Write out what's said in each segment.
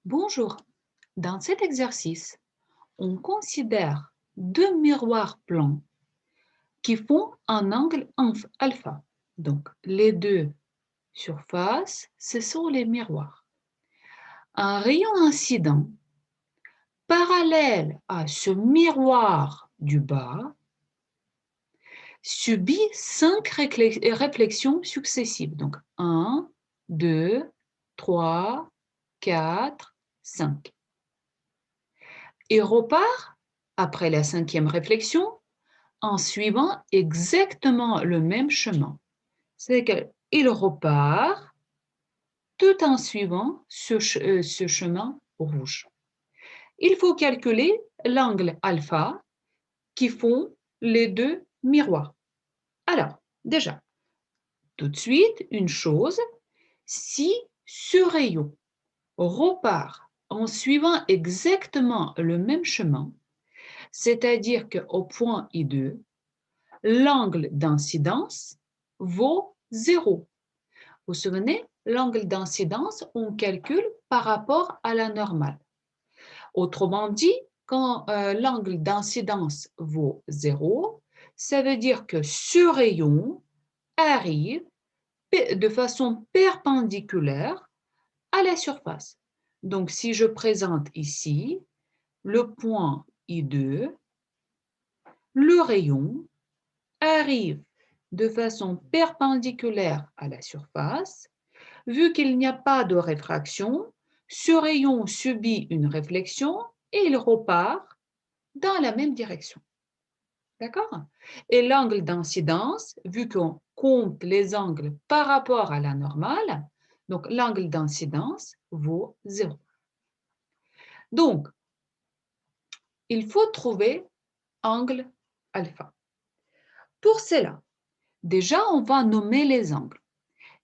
Bonjour. Dans cet exercice, on considère deux miroirs plans qui font un angle alpha. Donc, les deux surfaces, ce sont les miroirs. Un rayon incident parallèle à ce miroir du bas subit 5 réflexions successives. Donc, 1, 2, 3, 4, 5. Et repart, après la 5e réflexion, en suivant exactement le même chemin. C'est qu'il repart tout en suivant ce chemin rouge. Il faut calculer l'angle alpha qui font les deux miroirs. Alors, déjà, tout de suite, une chose, si ce rayon repart en suivant exactement le même chemin, c'est-à-dire qu'au point I2, l'angle d'incidence vaut 0. Vous vous souvenez, l'angle d'incidence, on calcule par rapport à la normale. Autrement dit, quand l'angle d'incidence vaut 0, ça veut dire que ce rayon arrive de façon perpendiculaire à la surface. Donc, si je présente ici le point I2, le rayon arrive de façon perpendiculaire à la surface. Vu qu'il n'y a pas de réfraction, ce rayon subit une réflexion et il repart dans la même direction. D'accord? Et l'angle d'incidence, vu qu'on compte les angles par rapport à la normale, donc l'angle d'incidence vaut 0. Donc, il faut trouver angle alpha. Pour cela, déjà, on va nommer les angles.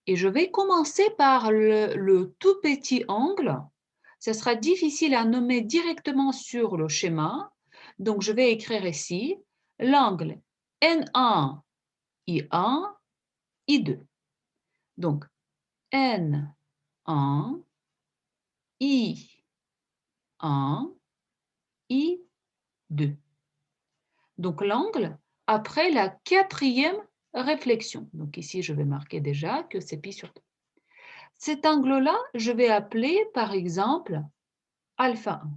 Et je vais commencer par le tout petit angle. Ce sera difficile à nommer directement sur le schéma. Donc, je vais écrire ici l'angle N1, I1, I2. Donc, N1, I1, I2. Donc, l'angle après la 4e réflexion. Donc, ici, je vais marquer déjà que c'est pi sur 2. Cet angle-là, je vais appeler par exemple alpha 1.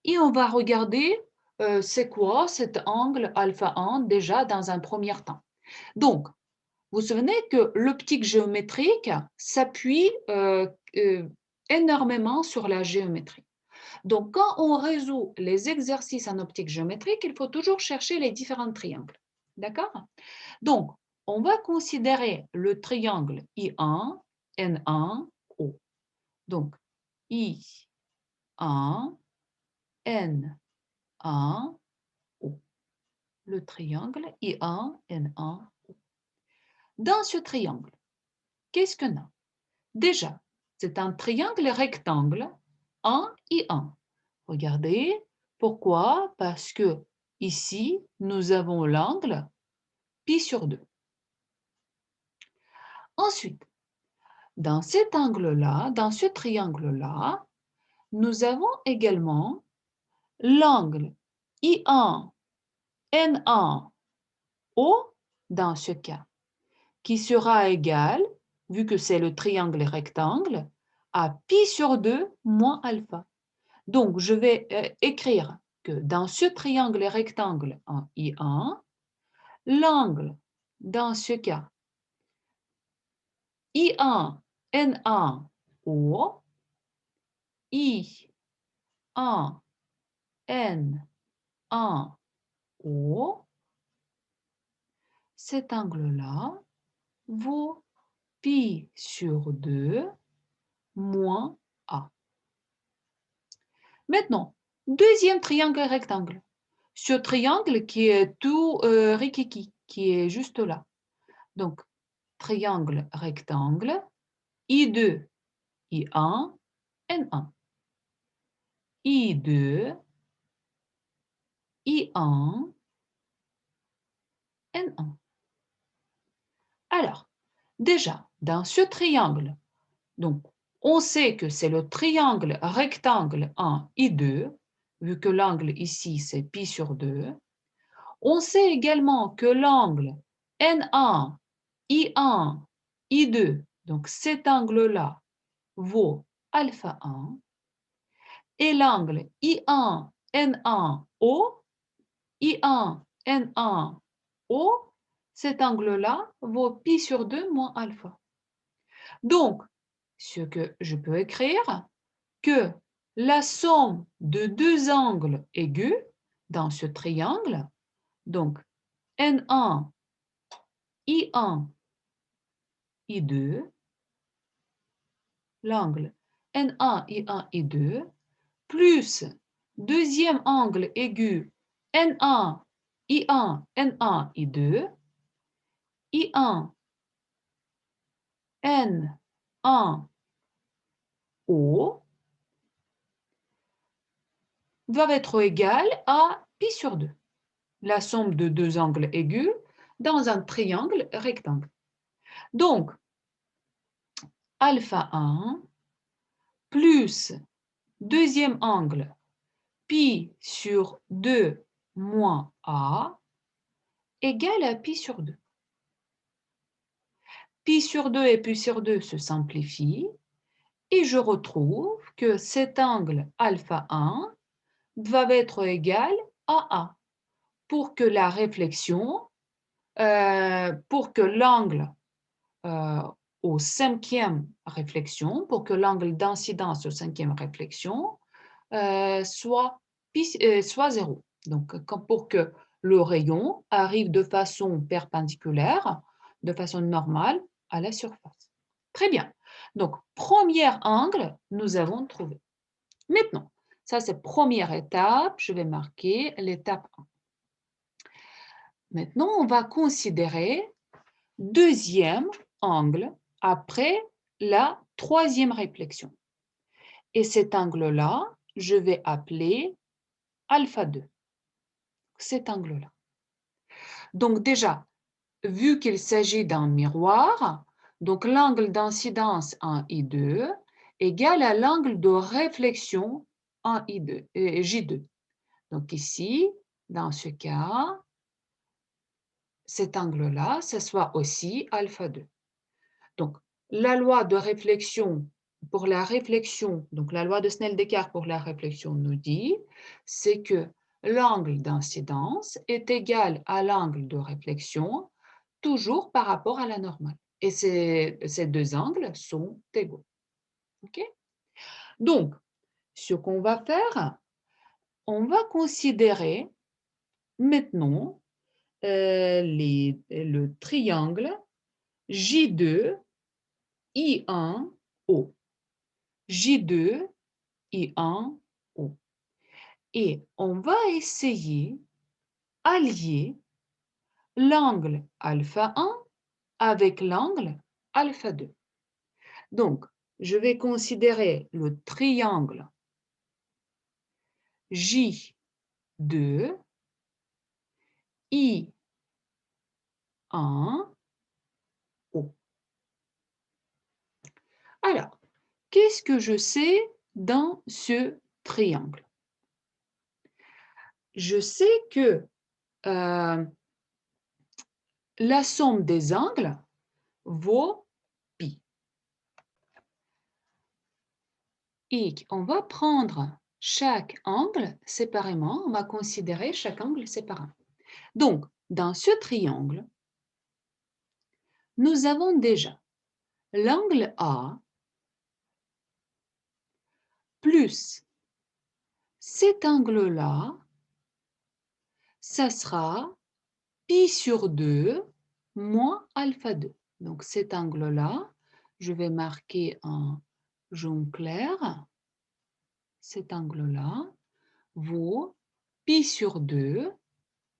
Et on va regarder c'est quoi cet angle alpha 1 déjà dans un premier temps. Donc, vous vous souvenez que l'optique géométrique s'appuie énormément sur la géométrie. Donc, quand on résout les exercices en optique géométrique, il faut toujours chercher les différents triangles. D'accord? Donc, on va considérer le triangle I1, N1, O. Donc, I1, N1, O. Le triangle I1, N1, O. Dans ce triangle, qu'est-ce qu'on a? Déjà, c'est un triangle rectangle 1 I1. Regardez, pourquoi? Parce que ici, nous avons l'angle pi sur 2. Ensuite, dans cet angle-là, dans ce triangle-là, nous avons également l'angle I1, N1, O dans ce cas, qui sera égal, vu que c'est le triangle rectangle, à pi sur 2 moins alpha. Donc, je vais écrire que dans ce triangle rectangle en I1, l'angle dans ce cas I1, N1, O, I1, N1, O, cet angle-là vaut pi sur 2 moins A. Maintenant, deuxième triangle rectangle. Ce triangle qui est tout rikiki, qui est juste là. Donc, triangle rectangle, I2, I1, N1. I2, I1, N1. Alors, déjà, dans ce triangle, donc, On sait que c'est le triangle rectangle 1, I2, vu que l'angle ici, c'est pi sur 2. On sait également que l'angle N1, I1, I2, donc cet angle-là, vaut alpha 1. Et l'angle I1, N1, O, I1, N1, O, cet angle-là vaut pi sur 2 moins alpha. Donc, ce que je peux écrire, que la somme de deux angles aigus dans ce triangle, donc N1, I1, I2, l'angle N1, I1, I2, plus deuxième angle aigu N1, I1, N1, I2, I1, N1, O, va être égal à pi sur 2, la somme de deux angles aigus dans un triangle rectangle. Donc, alpha 1 plus deuxième angle pi sur 2 moins a égale à pi sur 2. Pi sur 2 et pi sur 2 se simplifient et je retrouve que cet angle alpha 1 va être égal à A pour que la réflexion, pour que l'angle aux cinquième réflexion, pour que l'angle d'incidence aux cinquième réflexion soit 0. Donc, pour que le rayon arrive de façon perpendiculaire, de façon normale à la surface. Très bien. Donc, premier angle, nous avons trouvé. Maintenant, ça c'est première étape, je vais marquer l'étape 1. Maintenant, on va considérer deuxième angle après la troisième réflexion. Et cet angle-là, je vais appeler alpha 2. Cet angle-là. Donc déjà, vu qu'il s'agit d'un miroir, donc l'angle d'incidence en I2 égale à l'angle de réflexion en I2, J2. Donc ici, dans ce cas, cet angle-là, ce soit aussi alpha 2. Donc, la loi de réflexion pour la réflexion, donc la loi de Snell-Descartes pour la réflexion nous dit, c'est que l'angle d'incidence est égal à l'angle de réflexion, toujours par rapport à la normale. Et ces deux angles sont égaux. Okay? Donc, ce qu'on va faire, on va considérer maintenant le triangle J2, I1, O. J2, I1, O. Et on va essayer d'allier l'angle alpha 1 avec l'angle alpha 2. Donc, je vais considérer le triangle J2, I1, O. Alors, qu'est-ce que je sais dans ce triangle? Je sais que la somme des angles vaut pi. Et on va prendre chaque angle séparément, on va considérer chaque angle séparément. Donc, dans ce triangle, nous avons déjà l'angle A plus cet angle-là, ça sera pi sur 2 moins alpha 2. Donc, cet angle-là, je vais marquer en jaune clair. Cet angle-là vaut pi sur 2,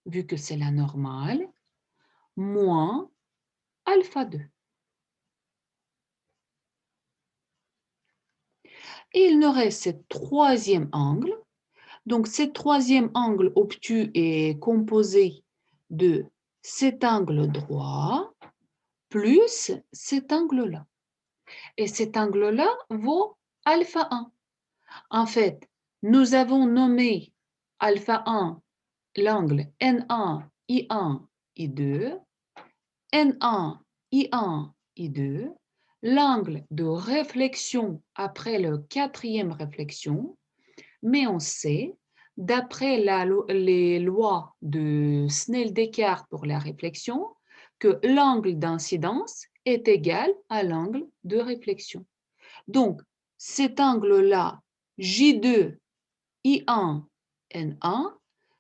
vu que c'est la normale, moins alpha 2. Et il nous reste ce troisième angle. Donc, ce troisième angle obtus est composé de cet angle droit plus cet angle-là. Et cet angle-là vaut alpha 1. En fait, nous avons nommé alpha 1 l'angle N1, I1, I2, N1, I1, I2, l'angle de réflexion après la quatrième réflexion, mais on sait, d'après les lois de Snell-Descartes pour la réflexion, que l'angle d'incidence est égal à l'angle de réflexion. Donc, cet angle-là, J2, I1, N1,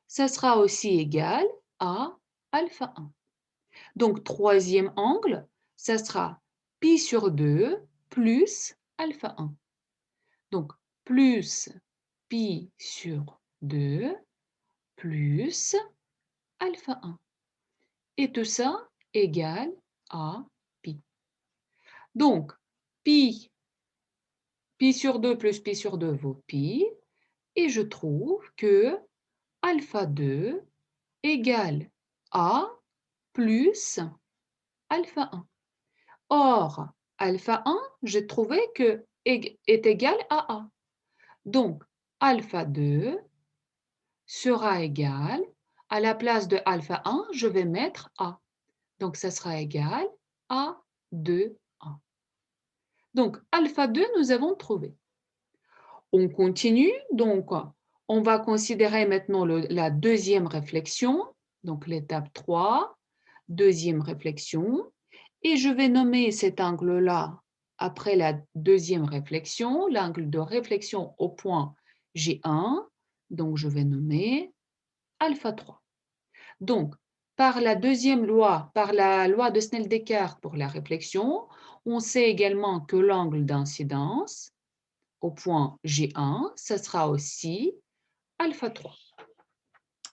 ça sera aussi égal à alpha 1. Donc, troisième angle, ça sera pi sur 2 plus alpha 1. Donc, plus pi sur 2 plus alpha 1. Et tout ça égale à pi. Donc, pi sur 2 plus pi sur 2 vaut pi. Et je trouve que alpha 2 égale A plus alpha 1. Or, alpha 1, j'ai trouvé que est égal à A. Donc, alpha 2 sera égal, à la place de alpha 1, je vais mettre A. Donc, ça sera égal à 2A. Donc, alpha 2, nous avons trouvé. On continue, donc on va considérer maintenant la deuxième réflexion, donc l'étape 3, deuxième réflexion, et je vais nommer cet angle-là, après la deuxième réflexion, l'angle de réflexion au point G1, donc je vais nommer alpha 3. Donc, par la deuxième loi, par la loi de Snell-Descartes pour la réflexion, on sait également que l'angle d'incidence au point G1, ça sera aussi alpha 3.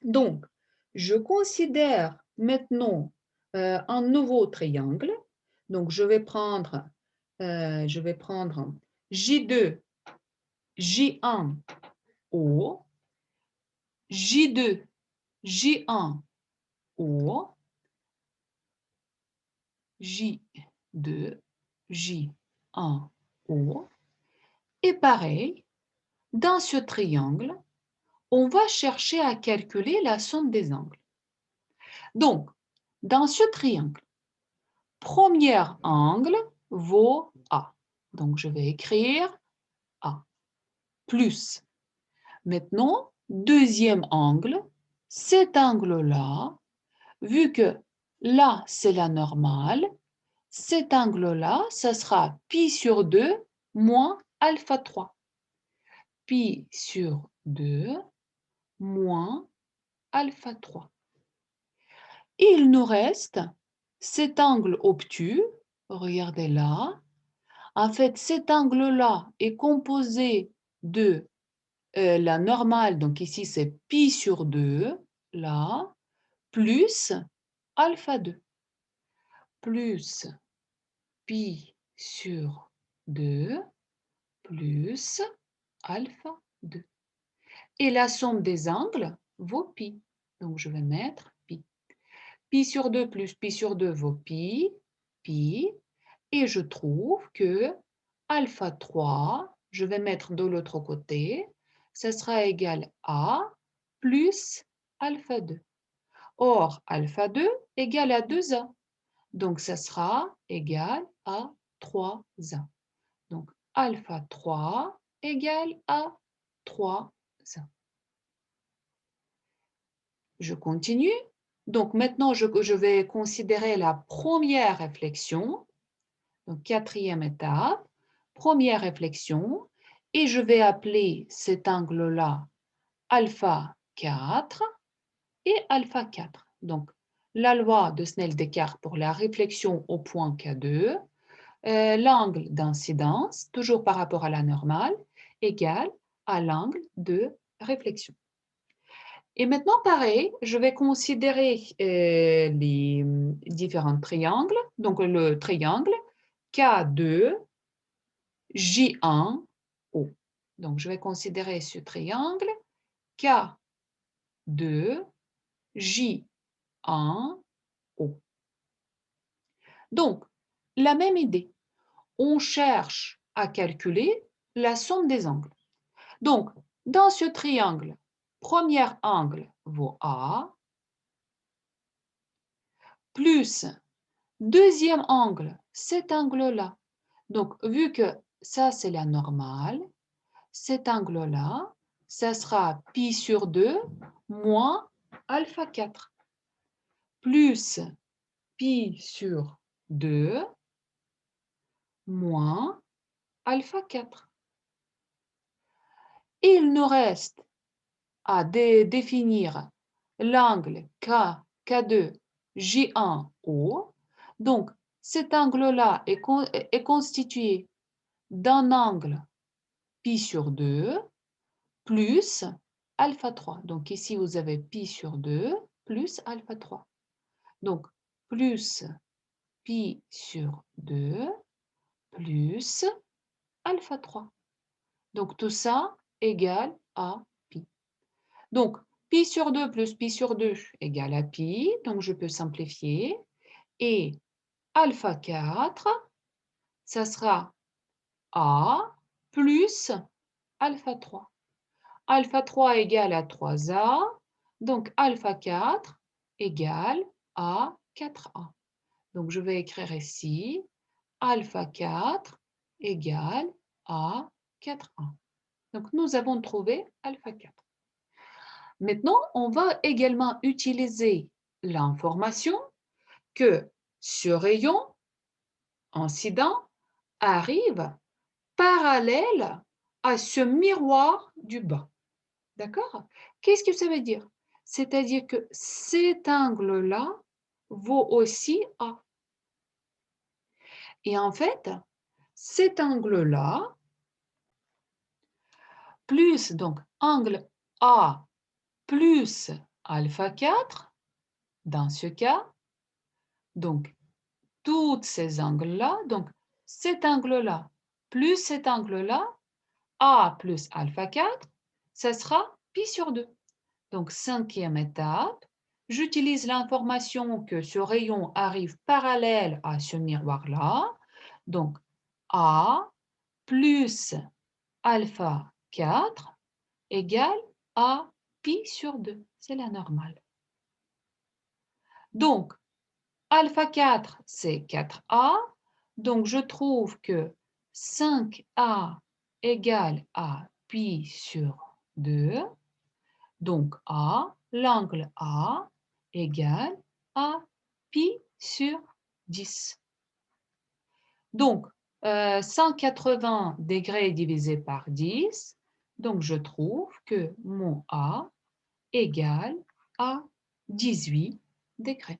Donc, je considère maintenant un nouveau triangle. Donc, je vais prendre J2, J1, O, J2, J1, O, J2, J1, O. Et pareil, dans ce triangle, on va chercher à calculer la somme des angles. Donc, dans ce triangle, premier angle vaut A. Donc, je vais écrire A plus. Maintenant, deuxième angle, cet angle-là, vu que là, c'est la normale, cet angle-là, ça sera pi sur 2 moins alpha 3. Pi sur 2 moins alpha 3. Il nous reste cet angle obtus, regardez là. En fait, cet angle-là est composé de la normale, donc ici c'est pi sur 2, là, plus alpha 2, plus pi sur 2, plus alpha 2. Et la somme des angles vaut pi. Donc je vais mettre pi. Pi sur 2 plus pi sur 2 vaut pi, pi, et je trouve que alpha 3, je vais mettre de l'autre côté, ça sera égal à plus alpha 2. Or, alpha 2 égale à 2a, donc ça sera égal à 3a. Donc, alpha 3 égale à 3a. Je continue. Donc maintenant, je vais considérer la première réflexion, donc quatrième étape, première réflexion, et je vais appeler cet angle-là alpha 4 et alpha 4. Donc, la loi de Snell-Descartes pour la réflexion au point K2, l'angle d'incidence, toujours par rapport à la normale, égale à l'angle de réflexion. Et maintenant, pareil, je vais considérer les différents triangles. Donc, le triangle K2, J1, O. Donc, je vais considérer ce triangle K2, J1, O. Donc, la même idée. on cherche à calculer la somme des angles. Donc, dans ce triangle, premier angle vaut A, plus deuxième angle, cet angle-là. Donc, vu que ça, c'est la normale, cet angle-là, ça sera pi sur 2 moins alpha 4, plus pi sur 2 moins alpha 4. Il nous reste à définir l'angle K2 J1 O. Donc, cet angle-là est constitué d'un angle pi sur 2 plus alpha 3. Donc, ici, vous avez pi sur 2 plus alpha 3. Donc, plus pi sur 2 plus alpha 3. Donc, tout ça égale à pi. Donc, pi sur 2 plus pi sur 2 égale à pi. Donc, je peux simplifier. Et alpha 4, ça sera A plus alpha 3. Alpha 3 égale à 3A. Donc, alpha 4 égale à 4A. Donc, je vais écrire ici alpha 4 égale à 4A. Donc, nous avons trouvé alpha 4. Maintenant, on va également utiliser l'information que ce rayon incident arrive parallèle à ce miroir du bas. D'accord? Qu'est-ce que ça veut dire? C'est-à-dire que cet angle-là vaut aussi A. Et en fait, cet angle-là, plus donc angle A plus alpha 4, dans ce cas, donc tous ces angles-là, donc cet angle-là plus cet angle-là, A plus alpha 4, ça sera pi sur 2. Donc, cinquième étape, j'utilise l'information que ce rayon arrive parallèle à ce miroir-là. Donc, A plus alpha 4 égale à pi sur 2. C'est la normale. Donc, alpha 4, c'est 4A. Donc, je trouve que 5A égale à pi sur 2. Donc, l'angle A égale à pi sur 10. Donc, 180 degrés divisé par 10. Donc, je trouve que mon A égale à 18 degrés.